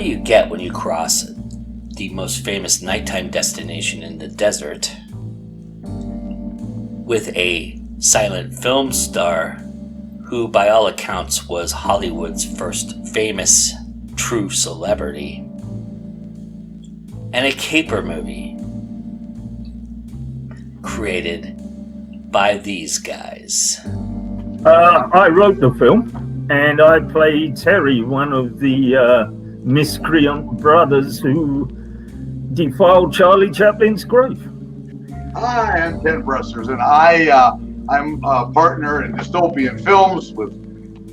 do you get when you cross the most famous nighttime destination in the desert with a silent film star who, by all accounts, was Hollywood's first famous true celebrity, and a caper movie created by these guys? I wrote the film, and I played Terry, one of the miscreant brothers who defiled Charlie Chaplin's grave. Hi, I'm Ken Bressers, and I'm a partner in dystopian films with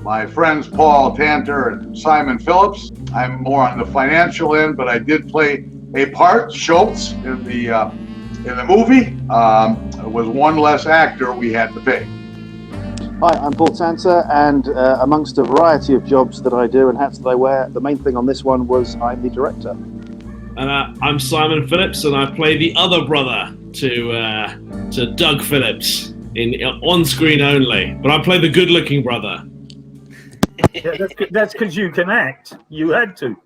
my friends Paul Tanter and Simon Phillips. I'm more on the financial end, but I did play a part, Schultz, in the movie. It was one less actor we had to pay. Hi, I'm Paul Tanter, and amongst a variety of jobs that I do and hats that I wear, the main thing on this one was I'm the director. And I'm Simon Phillips, and I play the other brother to Doug Phillips in on screen only. But I play the good-looking brother. Yeah, that's because you can act. You had to.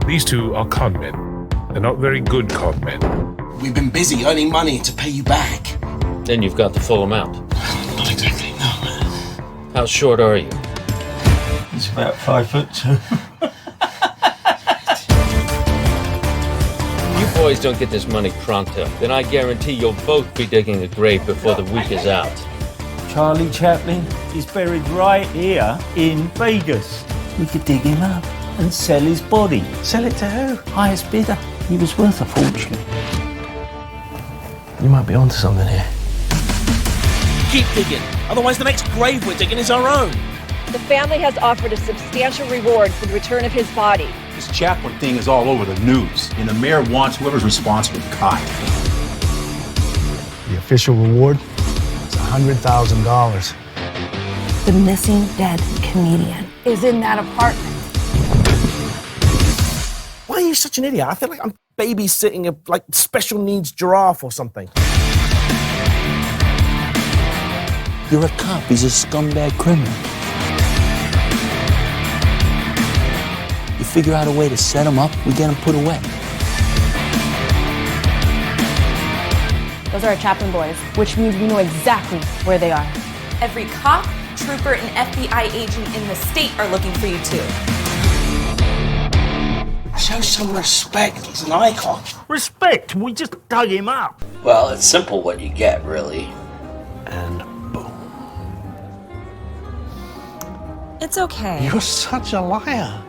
These two are con men. They're not very good con men. We've been busy earning money to pay you back. Then you've got the full amount. Not exactly, no. How short are you? He's about 5'2". You boys don't get this money pronto, then I guarantee you'll both be digging a grave before the week is out. Charlie Chaplin is buried right here in Vegas. We could dig him up and sell his body. Sell it to who? Highest bidder. He was worth a fortune. You might be onto something here. Keep digging, otherwise the next grave we're digging is our own. The family has offered a substantial reward for the return of his body. This Chaplin thing is all over the news, and the mayor wants whoever's responsible caught. The official reward is $100,000. The missing dead comedian is in that apartment. Why are you such an idiot? I feel like I'm babysitting a special needs giraffe or something. You're a cop. He's a scumbag criminal. You figure out a way to set him up, we get him put away. Those are our Chaplin boys, which means we know exactly where they are. Every cop, trooper, and FBI agent in the state are looking for you too. Show some respect. He's an icon. Respect? We just dug him up. Well, it's simple what you get, really. And boom. It's okay. You're such a liar.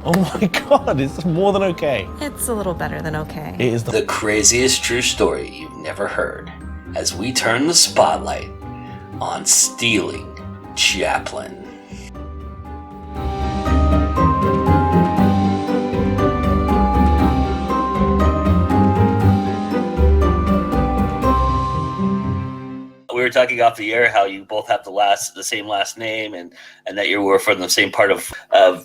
Oh my God, it's more than okay. It's a little better than okay. It is the craziest true story you've never heard, as we turn the spotlight on stealing Chaplin. We were talking off the air how you both have the same last name, and that you were from the same part of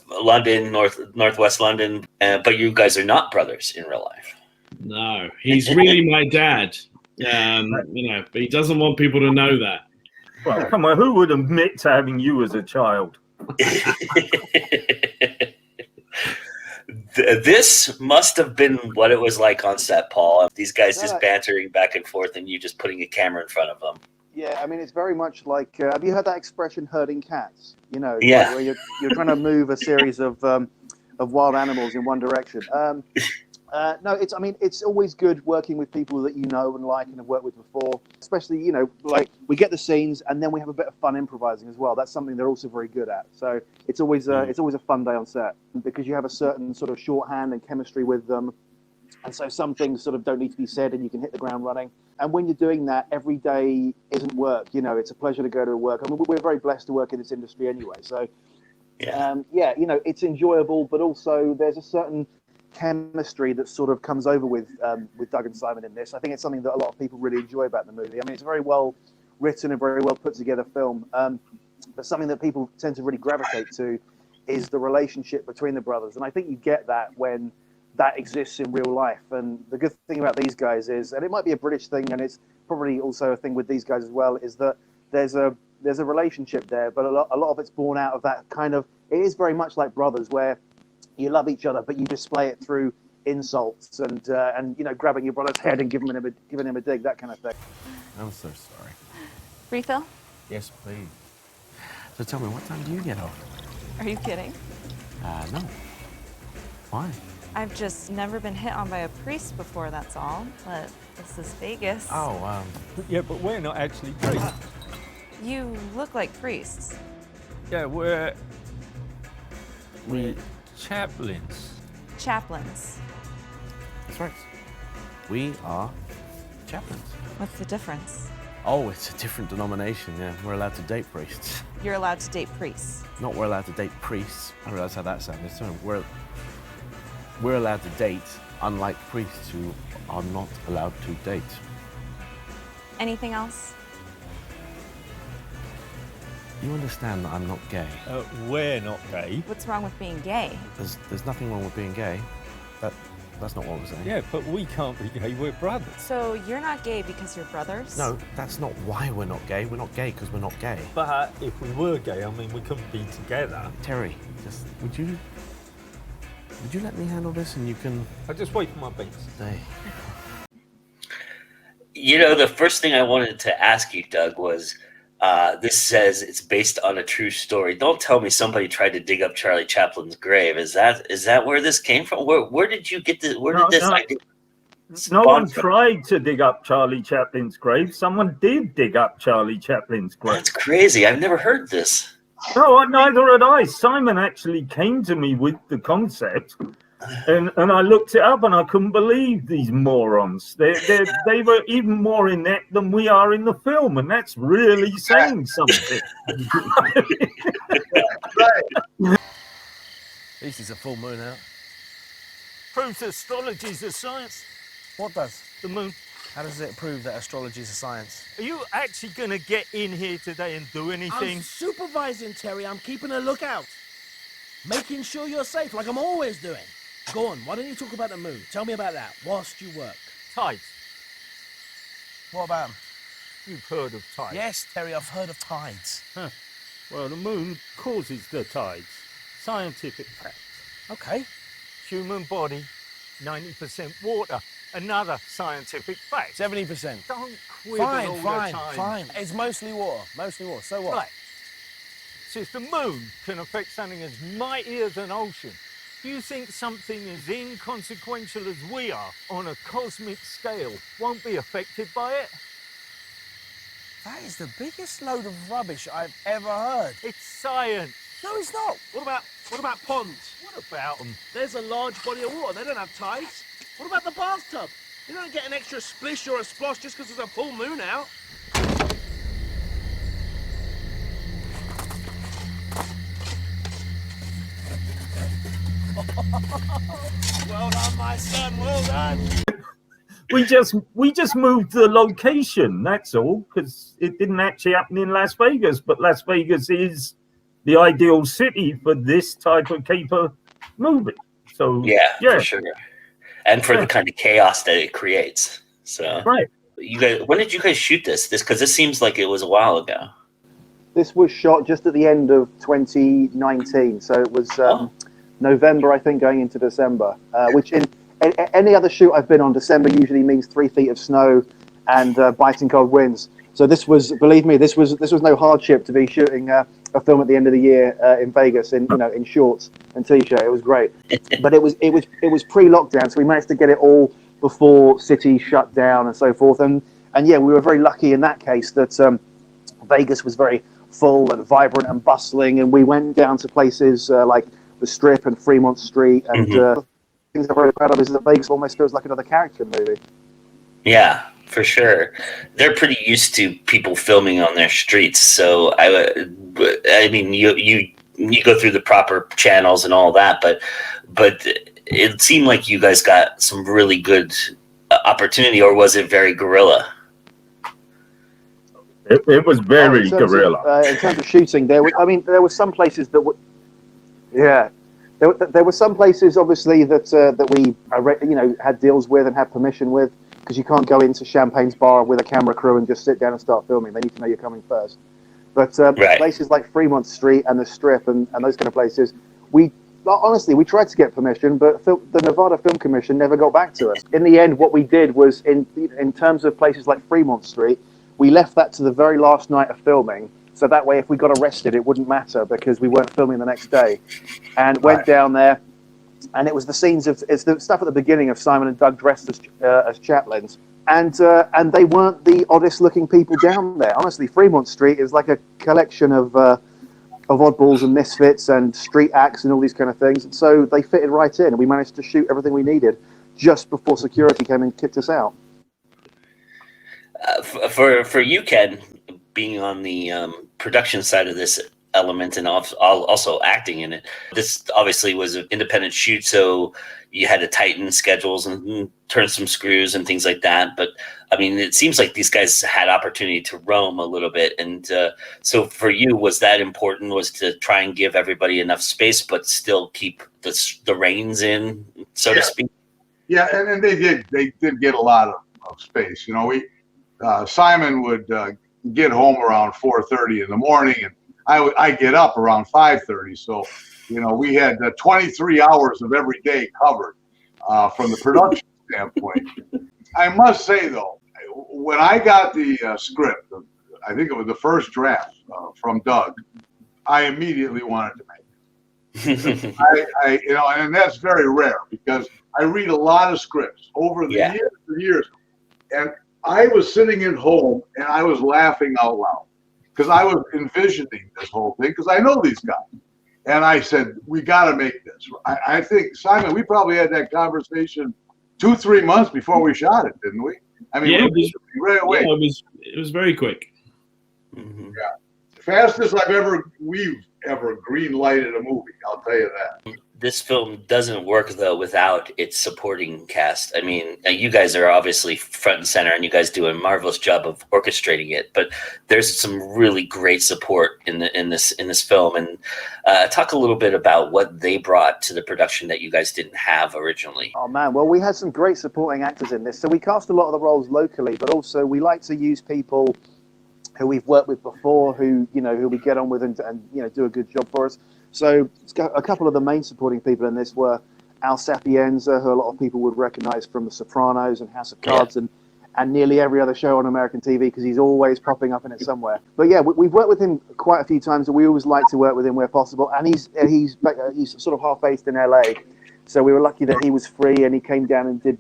London, northwest London, but you guys are not brothers in real life. No, he's really my dad. But he doesn't want people to know that. Well, come on, who would admit to having you as a child? This must have been what it was like on set, Paul. These guys just bantering back and forth, and you just putting a camera in front of them. Yeah, I mean, it's very much like, have you heard that expression, herding cats? You know, yeah. Where you're trying to move a series of wild animals in one direction. No, it's always good working with people that you know and like and have worked with before. Especially, like we get the scenes and then we have a bit of fun improvising as well. That's something they're also very good at. So it's always a fun day on set because you have a certain sort of shorthand and chemistry with them. And so some things sort of don't need to be said and you can hit the ground running. And when you're doing that, every day isn't work. It's a pleasure to go to work. I mean, we're very blessed to work in this industry anyway. So, it's enjoyable, but also there's a certain chemistry that sort of comes over with Doug and Simon in this. I think it's something that a lot of people really enjoy about the movie. I mean, it's a very well written and very well put together film. But something that people tend to really gravitate to is the relationship between the brothers. And I think you get that when that exists in real life. And the good thing about these guys is, and it might be a British thing, and it's probably also a thing with these guys as well, is that there's a relationship there, but a lot of it's born out of that kind of it is very much like brothers, where you love each other, but you display it through insults and grabbing your brother's head and giving him a dig, that kind of thing. I'm so sorry. Refill? Yes, please. So tell me, what time do you get off? Are you kidding? No. Why? I've just never been hit on by a priest before, that's all. But this is Vegas. Oh, Yeah, but we're not actually priests. You look like priests. Yeah, we're chaplains. Chaplains. That's right. We are chaplains. What's the difference? Oh, it's a different denomination, yeah. We're allowed to date priests. You're allowed to date priests. Not we're allowed to date priests. I realize how that sounds. We're allowed to date, unlike priests who are not allowed to date. Anything else? You understand that I'm not gay? We're not gay. What's wrong with being gay? There's nothing wrong with being gay. That's not what we're saying. Yeah, but we can't be gay. We're brothers. So you're not gay because you're brothers? No, that's not why we're not gay. We're not gay because we're not gay. But if we were gay, I mean, we couldn't be together. Terry, just would you let me handle this and you can... I'll just wait for my beats. Stay. You know, the first thing I wanted to ask you, Doug, was this says it's based on a true story. Don't tell me somebody tried to dig up Charlie Chaplin's grave. Is that where this came from? Where did you get this? Where did this idea? No one tried to dig up Charlie Chaplin's grave. Someone did dig up Charlie Chaplin's grave. That's crazy. I've never heard this. No, neither had I. Simon actually came to me with the concept, and I looked it up, and I couldn't believe these morons. They were even more inept than we are in the film, and that's really saying something. At least it's a full moon out. Proves astrology's a science. What does? The moon. How does it prove that astrology is a science? Are you actually going to get in here today and do anything? I'm supervising, Terry. I'm keeping a lookout. Making sure you're safe, like I'm always doing. Go on, why don't you talk about the moon? Tell me about that, whilst you work. Tides. What about them? You've heard of tides? Yes, Terry, I've heard of tides. Huh. Well, the moon causes the tides. Scientific fact. Okay. Human body, 90% water. Another scientific fact. 70%. Don't quibble all the time. Fine. It's mostly water. So what? Right. So if the moon can affect something as mighty as an ocean, do you think something as inconsequential as we are on a cosmic scale won't be affected by it? That is the biggest load of rubbish I've ever heard. It's science. No, it's not. What about ponds? What about them? There's a large body of water. They don't have tides. What about the bathtub? You don't get an extra splish or a splosh just because there's a full moon out. Well done, my son. Well done. We just moved the location. That's all, because it didn't actually happen in Las Vegas. But Las Vegas is the ideal city for this type of caper movie. So yeah, for sure. And for the kind of chaos that it creates. So, right. You guys, when did you guys shoot this? Because this seems like it was a while ago. This was shot just at the end of 2019, so it was November, I think, going into December. Which in any other shoot I've been on, December usually means 3 feet of snow and biting cold winds. So this was, believe me, this was no hardship to be shooting a film at the end of the year in Vegas in shorts and t-shirt. It was great, but it was pre-lockdown, so we managed to get it all before city shut down and so forth. And yeah, we were very lucky in that case that Vegas was very full and vibrant and bustling, and we went down to places like the Strip and Fremont Street. And things I'm very proud of is that Vegas almost feels like another character movie. Yeah. For sure, they're pretty used to people filming on their streets. So I mean, you go through the proper channels and all that, but it seemed like you guys got some really good opportunity, or was it very guerrilla? It was very guerrilla. In terms of shooting, there were some places that were, yeah. There were some places, obviously, that we had deals with and had permission with. Because you can't go into Champagne's bar with a camera crew and just sit down and start filming. They need to know you're coming first. But places like Fremont Street and the Strip and those kind of places, honestly, we tried to get permission, but the Nevada Film Commission never got back to us. In the end, what we did was, in terms of places like Fremont Street, we left that to the very last night of filming, so that way if we got arrested, it wouldn't matter because we weren't filming the next day. And went down there, and it was the scenes it's the stuff at the beginning of Simon and Doug dressed as Chaplins. And they weren't the oddest looking people down there. Honestly, Fremont Street is like a collection of oddballs and misfits and street acts and all these kind of things. And so they fitted right in, and we managed to shoot everything we needed just before security came and kicked us out. For you, Ken, being on the production side of this element and also acting in it, this obviously was an independent shoot, so you had to tighten schedules and turn some screws and things like that. But I mean, it seems like these guys had opportunity to roam a little bit. And so for you, was that important, was to try and give everybody enough space, but still keep the reins in, so to speak? Yeah, and they did get a lot of space. You know, Simon would get home around 4:30 in the morning, and I get up around 5:30. So, you know, we had 23 hours of every day covered from the production standpoint. I must say, though, when I got the script, I think it was the first draft from Doug, I immediately wanted to make it. You know, and that's very rare because I read a lot of scripts over the years and years, and I was sitting at home and I was laughing out loud because I was envisioning this whole thing because I know these guys. And I said, we got to make this. I think, Simon, we probably had that conversation 2-3 months before we shot it, didn't we? I mean, yeah, right away. Yeah, it was very quick. Mm-hmm. Yeah. Fastest we've ever green lighted a movie, I'll tell you that. This film doesn't work, though, without its supporting cast. I mean, you guys are obviously front and center, and you guys do a marvelous job of orchestrating it. But there's some really great support in this film. And talk a little bit about what they brought to the production that you guys didn't have originally. Oh man, well, we had some great supporting actors in this. So we cast a lot of the roles locally, but also we like to use people who we've worked with before, who we get on with and do a good job for us. So a couple of the main supporting people in this were Al Sapienza, who a lot of people would recognize from The Sopranos and House of Cards and nearly every other show on American TV because he's always popping up in it somewhere. But yeah, we've worked with him quite a few times, and we always like to work with him where possible. And he's sort of half based in LA, so we were lucky that he was free and he came down and did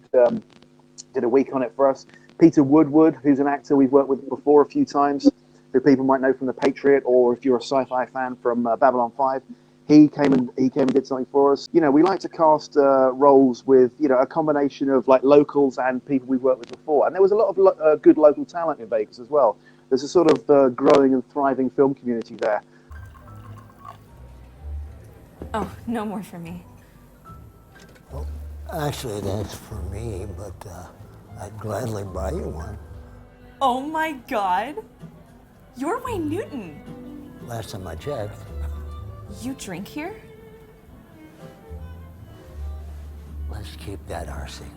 a week on it for us. Peter Woodward, who's an actor we've worked with before a few times, who people might know from The Patriot, or if you're a sci-fi fan, from Babylon 5. He came and did something for us. You know, we like to cast roles with, a combination of like locals and people we've worked with before. And there was a lot of good local talent in Vegas as well. There's a sort of growing and thriving film community there. Oh, no more for me. Well, actually, that's for me, but I'd gladly buy you one. Oh my God. You're Wayne Newton. Last time I checked. You drink here? Let's keep that our secret.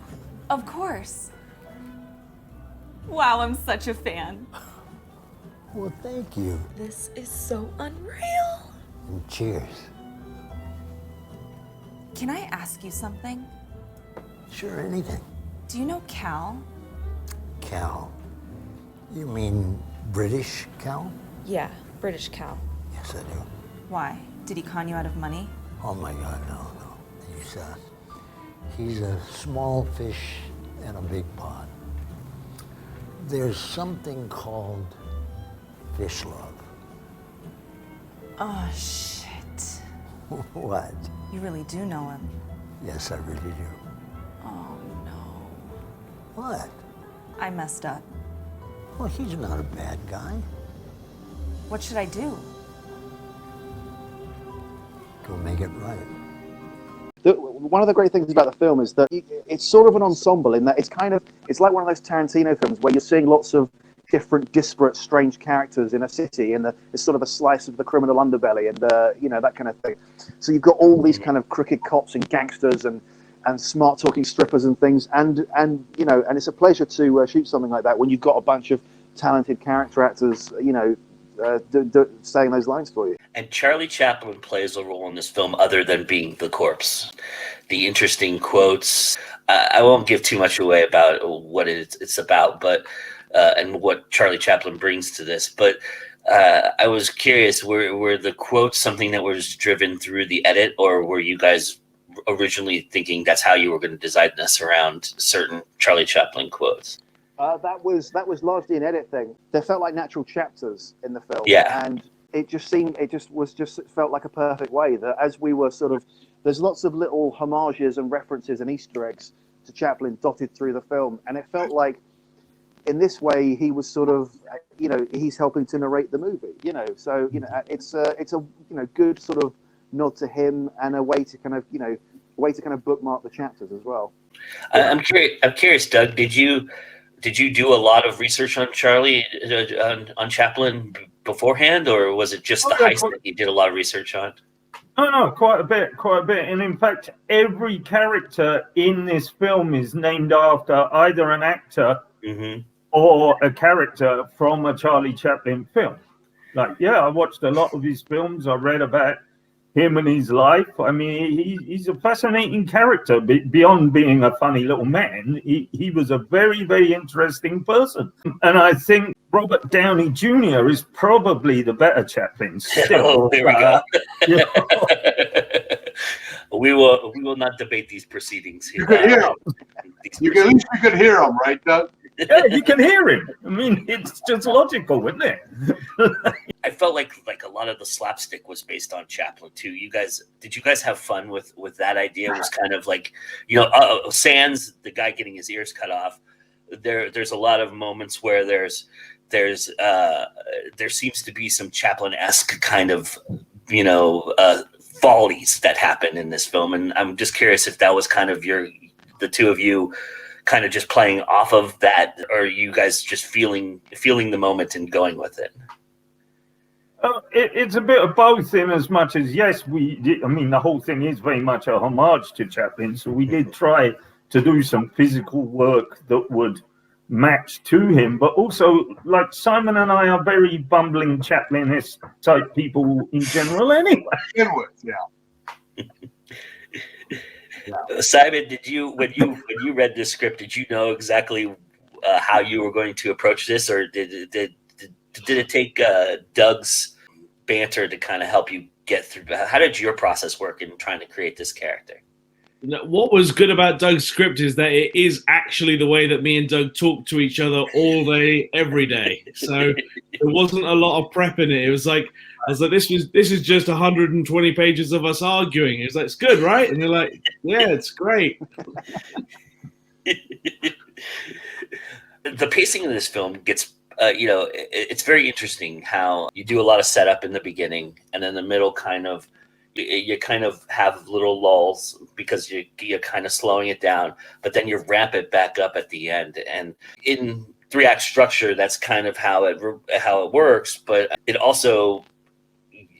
Of course. Wow, I'm such a fan. Well, thank you. This is so unreal. And cheers. Can I ask you something? Sure, anything. Do you know Cal? Cal? You mean British Cal? Yeah, British Cal. Yes, I do. Why? Did he con you out of money? Oh my God, no. He's a small fish in a big pond. There's something called fish love. Oh, shit. What? You really do know him. Yes, I really do. Oh, no. What? I messed up. Well, he's not a bad guy. What should I do? Go make it right. One of the great things about the film is that it's sort of an ensemble in that it's like one of those Tarantino films where you're seeing lots of different, disparate, strange characters in a city, and it's sort of a slice of the criminal underbelly, and that kind of thing. So you've got all these kind of crooked cops and gangsters and smart talking strippers and things, and it's a pleasure to shoot something like that when you've got a bunch of talented character actors, saying those lines for you. And Charlie Chaplin plays a role in this film other than being the corpse. The interesting quotes. I won't give too much away about what it's about, but and what Charlie Chaplin brings to this. But I was curious, were the quotes something that was driven through the edit, or were you guys originally thinking that's how you were going to design this around certain Charlie Chaplin quotes? That was largely an edit thing. They felt like natural chapters in the film. Yeah. And it felt like a perfect way that as we were there's lots of little homages and references and Easter eggs to Chaplin dotted through the film. And it felt like in this way, he was he's helping to narrate the movie, so, it's a good sort of nod to him and a way to kind of bookmark the chapters as well. I'm curious, Doug, did you do a lot of research on Charlie, on Chaplin beforehand, or was it just the heist that you did a lot of research on? No, quite a bit. And in fact, every character in this film is named after either an actor or a character from a Charlie Chaplin film. I watched a lot of his films. I read about him and his life. I mean, he's a fascinating character. Beyond being a funny little man, he was a very, very interesting person. And I think Robert Downey Jr. is probably the better Chaplin still. There we go. We will not debate these proceedings here. You could hear him. At least you could hear him, right, Doug? Yeah, you can hear him. I mean, it's just logical, isn't it? I felt like a lot of the slapstick was based on Chaplin too. Did you guys have fun with that idea? It was kind of like, Sans, the guy getting his ears cut off. There's a lot of moments where there seems to be some Chaplin-esque kind of follies that happen in this film, and I'm just curious if that was kind of the two of you kind of just playing off of that, or you guys just feeling the moment and going with it? It's a bit of both, in as much as, yes, we did. I mean, the whole thing is very much a homage to Chaplin, so we did try to do some physical work that would match to him, but also, like, Simon and I are very bumbling Chaplin-esque type people in general anyway. Simon, when you read this script, did you know exactly how you were going to approach this, or did it take Doug's banter to kind of help you get through? How did your process work in trying to create this character? What was good about Doug's script is that it is actually the way that me and Doug talk to each other all day, every day. So there wasn't a lot of prep in it. It was like, I was like, this is just 120 pages of us arguing. It's like, it's good, right? And you're like, yeah, it's great. The pacing of this film gets, it's very interesting how you do a lot of setup in the beginning, and then the middle you kind of have little lulls because you're kind of slowing it down, but then you ramp it back up at the end. And in 3-act structure, that's kind of how it works, but it also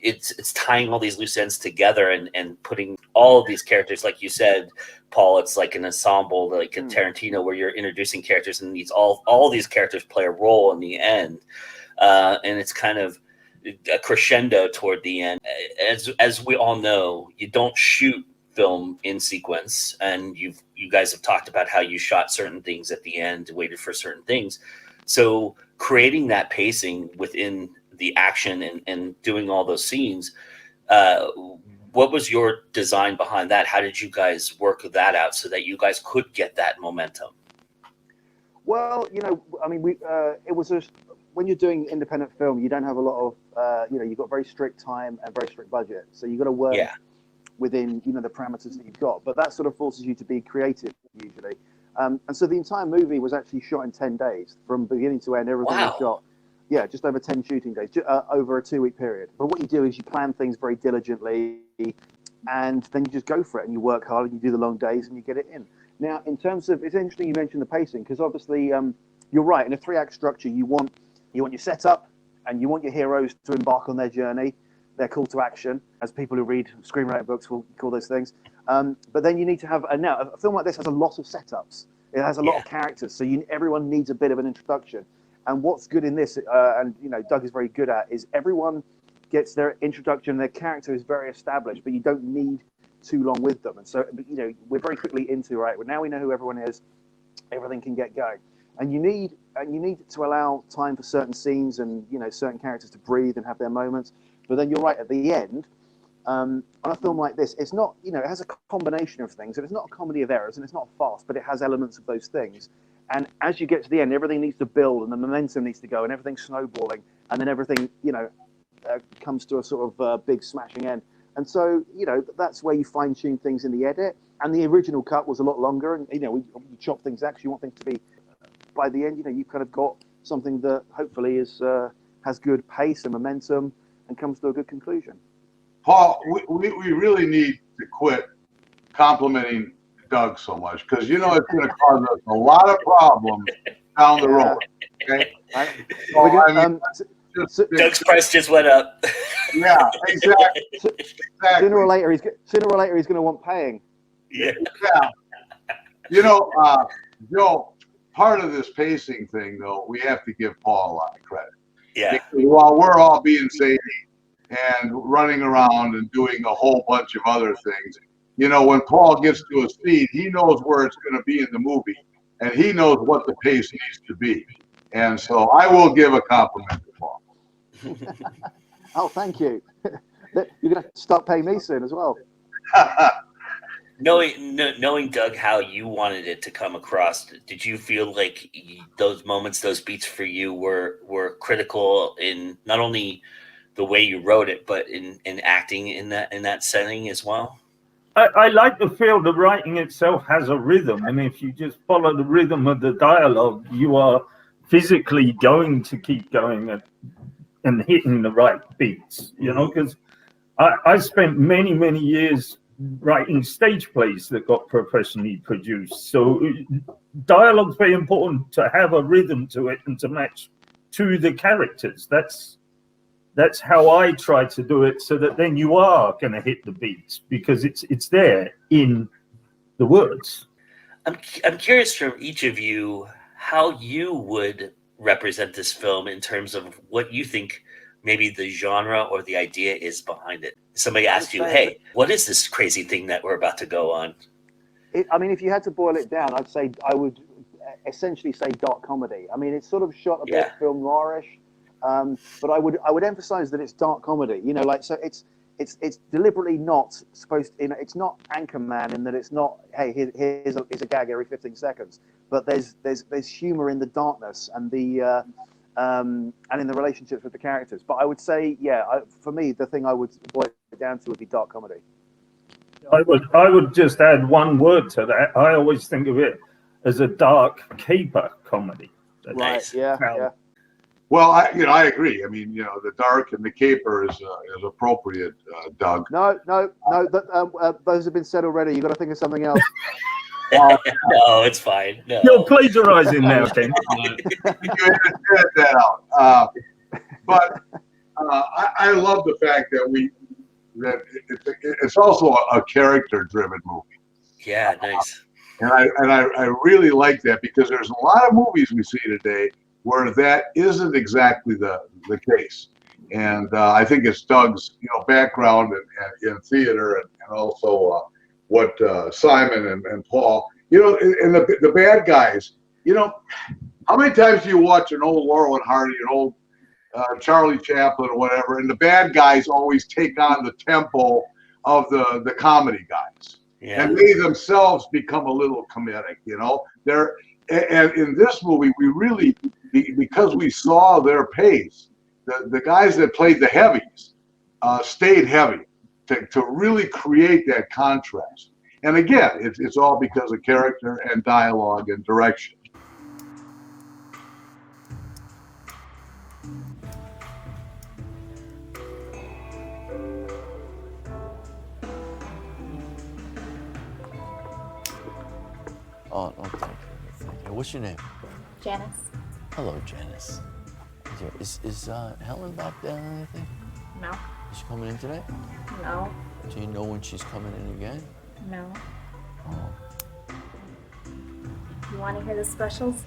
it's tying all these loose ends together and putting all of these characters, like you said, Paul, it's like an ensemble, like in Tarantino, where you're introducing characters, and all these characters play a role in the end, and it's kind of a crescendo toward the end. As we all know, you don't shoot film in sequence, and you guys have talked about how you shot certain things at the end, waited for certain things. So creating that pacing within the action and doing all those scenes, what was your design behind that? How did you guys work that out so that you guys could get that momentum? Well, I mean, it was when you're doing independent film, you don't have a lot of, you've got very strict time and very strict budget. So you've got to work within, the parameters that you've got. But that sort of forces you to be creative, usually. And so the entire movie was actually shot in 10 days. From beginning to end, everything was shot. Yeah, just over 10 shooting days, over a 2-week period. But what you do is you plan things very diligently, and then you just go for it, and you work hard, and you do the long days, and you get it in. Now, in terms of, it's interesting you mentioned the pacing, because obviously you're right. In a 3-act structure, you want your setup, and you want your heroes to embark on their journey, their call to action, as people who read screenwriting books will call those things. But then you need to have, now a film like this has a lot of setups. It has a lot of characters, so everyone needs a bit of an introduction. And what's good in this, and Doug is very good at, is everyone gets their introduction. Their character is very established, but you don't need too long with them. And so, we're very quickly into, right, well, now we know who everyone is, everything can get going. And you need to allow time for certain scenes and certain characters to breathe and have their moments. But then you're right, at the end, on a film like this, it's not, it has a combination of things. And it's not a comedy of errors, and it's not fast, but it has elements of those things. And as you get to the end, everything needs to build, and the momentum needs to go, and everything's snowballing, and then everything, comes to a sort of big smashing end. And so, that's where you fine-tune things in the edit. And the original cut was a lot longer, and we chop things out 'cause you want things to be. By the end, you've kind of got something that hopefully has good pace and momentum and comes to a good conclusion. Paul, we really need to quit complimenting Doug so much, because it's going to cause us a lot of problems down the road. Okay? Doug's price just went up. Yeah, exactly. Sooner or later, he's going to want paying. Yeah. Joe, part of this pacing thing, though, we have to give Paul a lot of credit. Yeah. Because while we're all being safe and running around and doing a whole bunch of other things, when Paul gets to a scene, he knows where it's going to be in the movie, and he knows what the pace needs to be. And so I will give a compliment to Paul. Oh, thank you. You're going to start paying me soon as well. Knowing Doug, how you wanted it to come across, did you feel like those moments, those beats for you were critical in not only the way you wrote it, but in acting in that setting as well? I like to feel the writing itself has a rhythm, and if you just follow the rhythm of the dialogue, you are physically going to keep going and hitting the right beats, because I spent many, many years writing stage plays that got professionally produced. So dialogue's very important to have a rhythm to it and to match to the characters. That's how I try to do it, so that then you are going to hit the beats because it's there in the words. I'm curious from each of you how you would represent this film in terms of what you think maybe the genre or the idea is behind it. Somebody asked you, hey, what is this crazy thing that we're about to go on? If you had to boil it down, I would essentially say dark comedy. I mean, it's sort of shot a bit film noirish, but I would emphasize that it's dark comedy. So it's deliberately not supposed to, it's not Anchorman in that it's not, hey, here's a gag every 15 seconds, but there's humor in the darkness and the and in the relationships with the characters. But I would say, for me, the thing I would boil it down to would be dark comedy. I would just add one word to that. I always think of it as a dark caper comedy. Right. Yeah. Well, I agree. I mean, the dark and the caper is appropriate, Doug. No. Those have been said already. You got to think of something else. No, it's fine. No. You're plagiarizing now, Ken. You edit that out. But I love the fact that it's also a character-driven movie. Yeah, nice. And I really like that, because there's a lot of movies we see today where that isn't exactly the case. And I think it's Doug's background in theater and also what Simon and Paul, and the bad guys, how many times do you watch an old Laurel and Hardy, an old Charlie Chaplin or whatever, and the bad guys always take on the tempo of the comedy guys. Yeah. And they themselves become a little comedic, and in this movie, we really, because we saw their pace, the guys that played the heavies stayed heavy to really create that contrast. And again, it's all because of character and dialogue and direction. Oh, thank you. What's your name? Janice. Hello, Janice. Is Helen back there or anything? No. Is she coming in today? No. Do you know when she's coming in again? No. Oh. You want to hear the specials?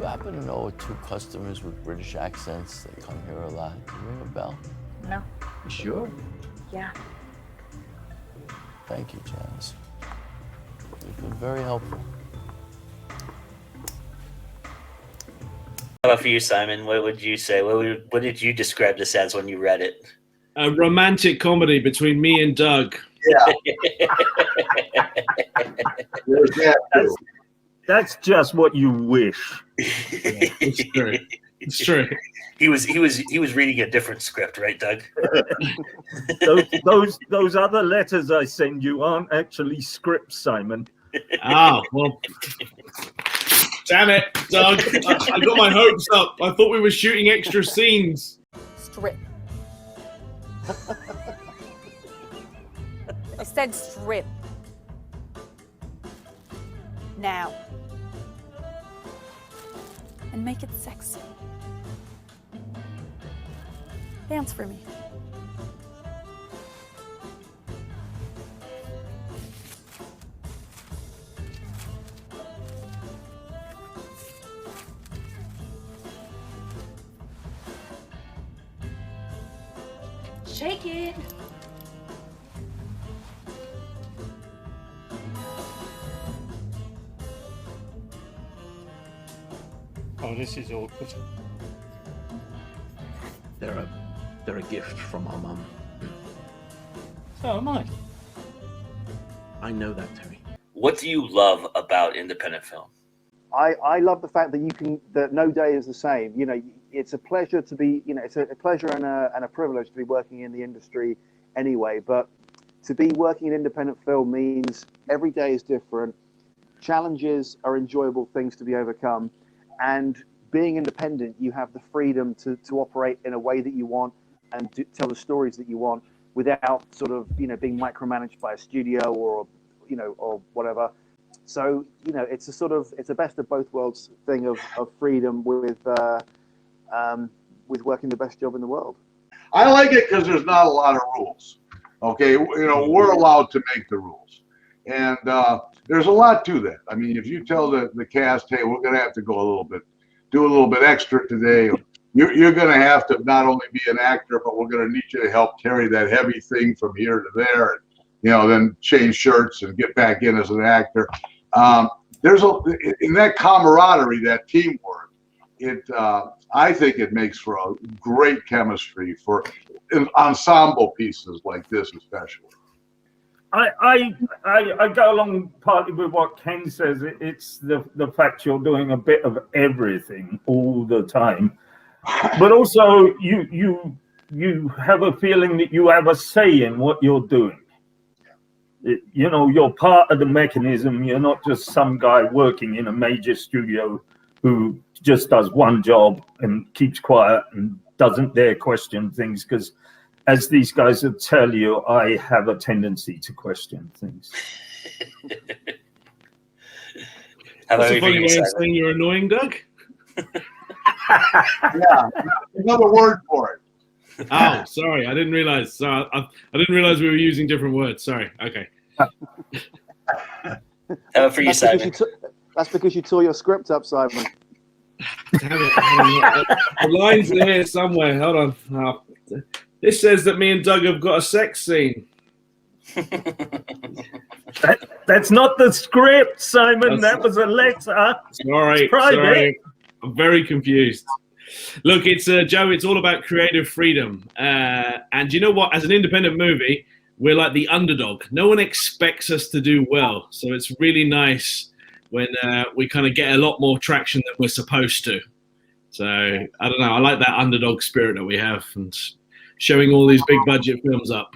happen to know two customers with British accents that come here a lot? You ring a bell? No. You sure? Yeah. Thank you, Janice. You've been very helpful. How about for you, Simon? What would you say? What did you describe this as when you read it? A romantic comedy between me and Doug. Yeah. There's that too. That's just what you wish. Yeah, it's true. It's true. He was reading a different script, right, Doug? those other letters I send you aren't actually scripts, Simon. Ah, well, damn it, Doug. I got my hopes up. I thought we were shooting extra scenes. Strip. I said strip. Now. And make it sexy. Dance for me. Shake it. Oh, this is awkward. They're a gift from our mum. So am I. I know that, Terry. What do you love about independent film? I love the fact that no day is the same. You know, it's a pleasure to be, it's a pleasure and a privilege to be working in the industry anyway. But to be working in independent film means every day is different. Challenges are enjoyable things to be overcome. And being independent, you have the freedom to operate in a way that you want and tell the stories that you want without sort of, being micromanaged by a studio or whatever. So, it's a best of both worlds thing of freedom with working the best job in the world. I like it because there's not a lot of rules. Okay, we're allowed to make the rules, and there's a lot to that. I mean, if you tell the cast, hey, we're going to have to do a little bit extra today, you're going to have to not only be an actor, but we're going to need you to help carry that heavy thing from here to there, and then change shirts and get back in as an actor. In that camaraderie, that teamwork, I think it makes for a great chemistry for ensemble pieces like this, especially. I go along partly with what Ken says. It's the fact you're doing a bit of everything all the time, but also you have a feeling that you have a say in what you're doing. You're part of the mechanism. You're not just some guy working in a major studio who just does one job and keeps quiet and doesn't dare question things, because as these guys will tell you, I have a tendency to question things. That's a funny way of saying you're annoying, Doug. Yeah, another word for it. Oh, sorry, I didn't realize. I didn't realize we were using different words. Sorry. Okay. For you, Simon. That's because you tore your script up, Simon. Damn it. The lines are here somewhere. Hold on. Oh. This says that me and Doug have got a sex scene. That's not the script, Simon. That was a letter. Sorry. I'm very confused. Look, it's Joe. It's all about creative freedom, and you know what? As an independent movie, we're like the underdog. No one expects us to do well, so it's really nice when we kind of get a lot more traction than we're supposed to. So I don't know. I like that underdog spirit that we have, and showing all these big budget films up.